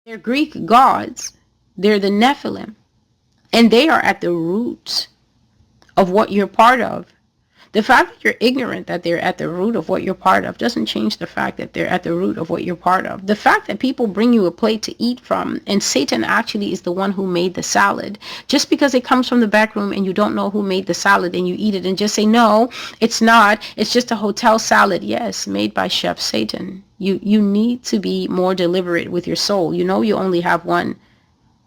They're Greek gods. They're the Nephilim. And they are at the root of what you're part of. The fact that you're ignorant that they're at the root of what you're part of doesn't change the fact that they're at the root of what you're part of. The fact that people bring you a plate to eat from and Satan actually is the one who made the salad. Just because it comes from the back room and you don't know who made the salad and you eat it and just say, no, it's not. It's just a hotel salad. Yes, made by Chef Satan. You need to be more deliberate with your soul. You know you only have one.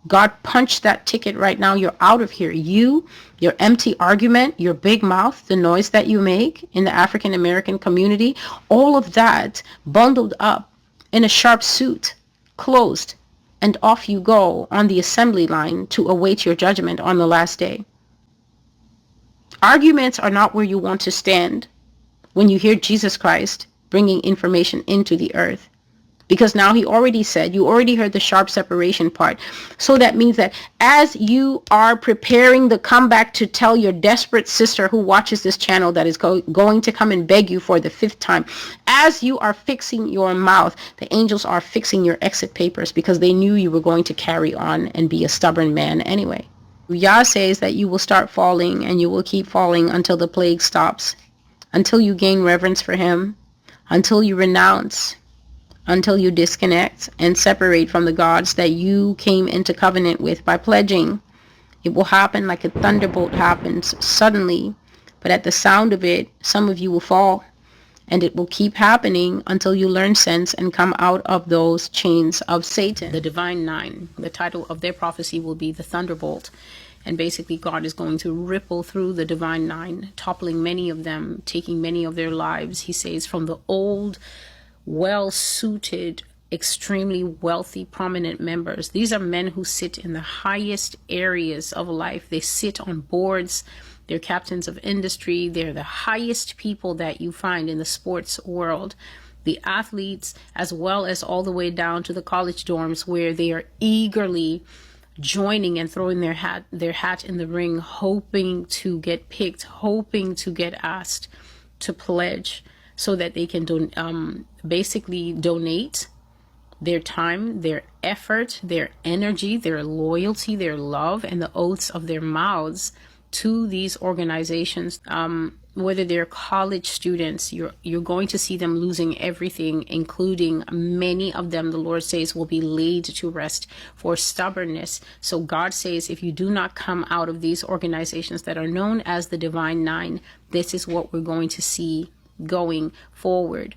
God punched that ticket right now. You're out of here. Your empty argument, your big mouth, the noise that you make in the African American community, all of that bundled up in a sharp suit, closed, and off you go on the assembly line to await your judgment on the last day. Arguments are not where you want to stand when you hear Jesus Christ bringing information into the earth. Because now he already said, you already heard the sharp separation part. So that means that as you are preparing the comeback to tell your desperate sister who watches this channel that is going to come and beg you for the 5th time, as you are fixing your mouth, the angels are fixing your exit papers because they knew you were going to carry on and be a stubborn man anyway. Yah says that you will start falling and you will keep falling until the plague stops, until you gain reverence for him, until you renounce, until you disconnect and separate from the gods that you came into covenant with by pledging. It will happen like a thunderbolt happens suddenly, but at the sound of it, some of you will fall, and it will keep happening until you learn sense and come out of those chains of Satan. The Divine Nine, the title of their prophecy will be the Thunderbolt, and basically God is going to ripple through the Divine Nine, toppling many of them, taking many of their lives. He says from the old, well-suited, extremely wealthy, prominent members. These are men who sit in the highest areas of life. They sit on boards. They're captains of industry. They're the highest people that you find in the sports world. The athletes, as well as all the way down to the college dorms where they are eagerly joining and throwing their hat in the ring, hoping to get picked, hoping to get asked to pledge, so that they can basically donate their time, their effort, their energy, their loyalty, their love, and the oaths of their mouths to these organizations. Whether they're college students, you're going to see them losing everything, including many of them, the Lord says, will be laid to rest for stubbornness. So God says, if you do not come out of these organizations that are known as the Divine Nine, this is what we're going to see going forward.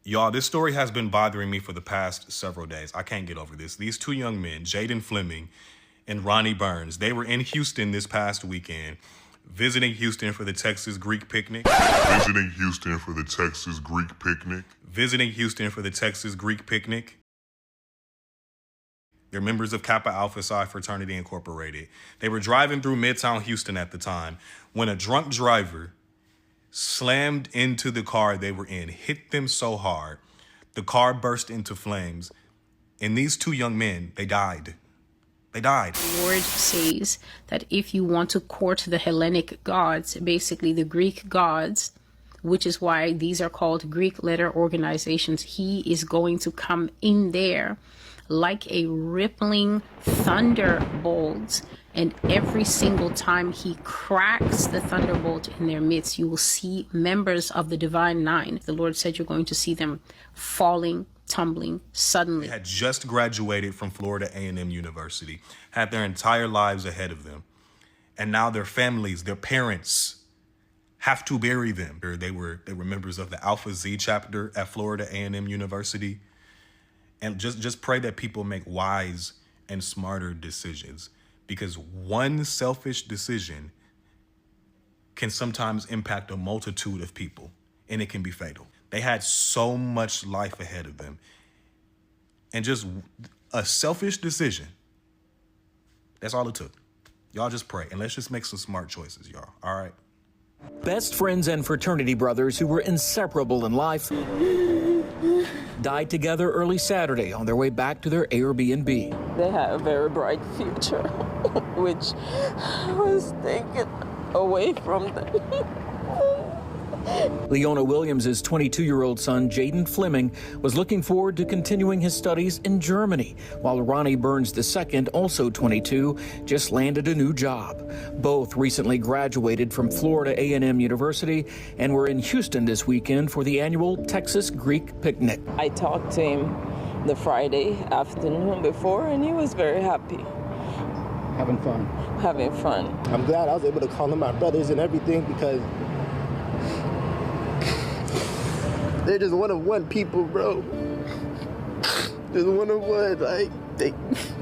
Y'all, this story has been bothering me for the past several days. I can't get over this. These 2 young men, Jaden Fleming and Ronnie Burns, they were in Houston this past weekend, visiting Houston for the Texas Greek picnic. Visiting Houston for the Texas Greek picnic. Visiting Houston for the Texas Greek picnic. They're members of Kappa Alpha Psi Fraternity Incorporated. They were driving through Midtown Houston at the time when a drunk driver slammed into the car they were in, hit them so hard, the car burst into flames, and these 2 young men, they died. They died. The Lord says that if you want to court the Hellenic gods, basically the Greek gods, which is why these are called Greek letter organizations, he is going to come in there like a rippling thunderbolt. And every single time he cracks the thunderbolt in their midst, you will see members of the Divine Nine. The Lord said you're going to see them falling, tumbling suddenly. They had just graduated from Florida A&M University, had their entire lives ahead of them. And now their families, their parents, have to bury them. They were members of the Alpha Z chapter at Florida A&M University. And just pray that people make wise and smarter decisions, because one selfish decision can sometimes impact a multitude of people, and it can be fatal. They had so much life ahead of them, and just a selfish decision, that's all it took. Y'all just pray, and let's just make some smart choices, y'all, all right? Best friends and fraternity brothers who were inseparable in life died together early Saturday on their way back to their Airbnb. They had a very bright future, which I was taken away from them. Leona Williams' 22-year-old son, Jaden Fleming, was looking forward to continuing his studies in Germany, while Ronnie Burns II, also 22, just landed a new job. Both recently graduated from Florida A&M University and were in Houston this weekend for the annual Texas Greek Picnic. I talked to him the Friday afternoon before, and he was very happy. Having fun. Having fun. I'm glad I was able to call them my brothers and everything, because they're just one of one people, bro. Just one of one. Like,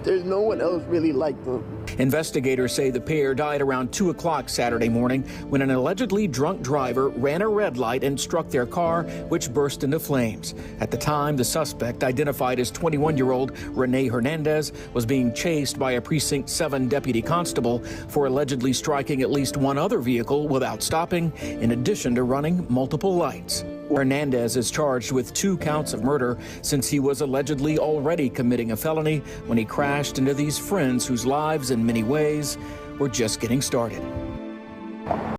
there's no one else really like them. Investigators say the pair died around 2 o'clock Saturday morning when an allegedly drunk driver ran a red light and struck their car, which burst into flames. At the time, the suspect, identified as 21-year-old Rene Hernandez, was being chased by a Precinct 7 deputy constable for allegedly striking at least one other vehicle without stopping, in addition to running multiple lights. Hernandez is charged with 2 counts of murder since he was allegedly already committing a felony when he crashed into these friends whose lives in many ways were just getting started.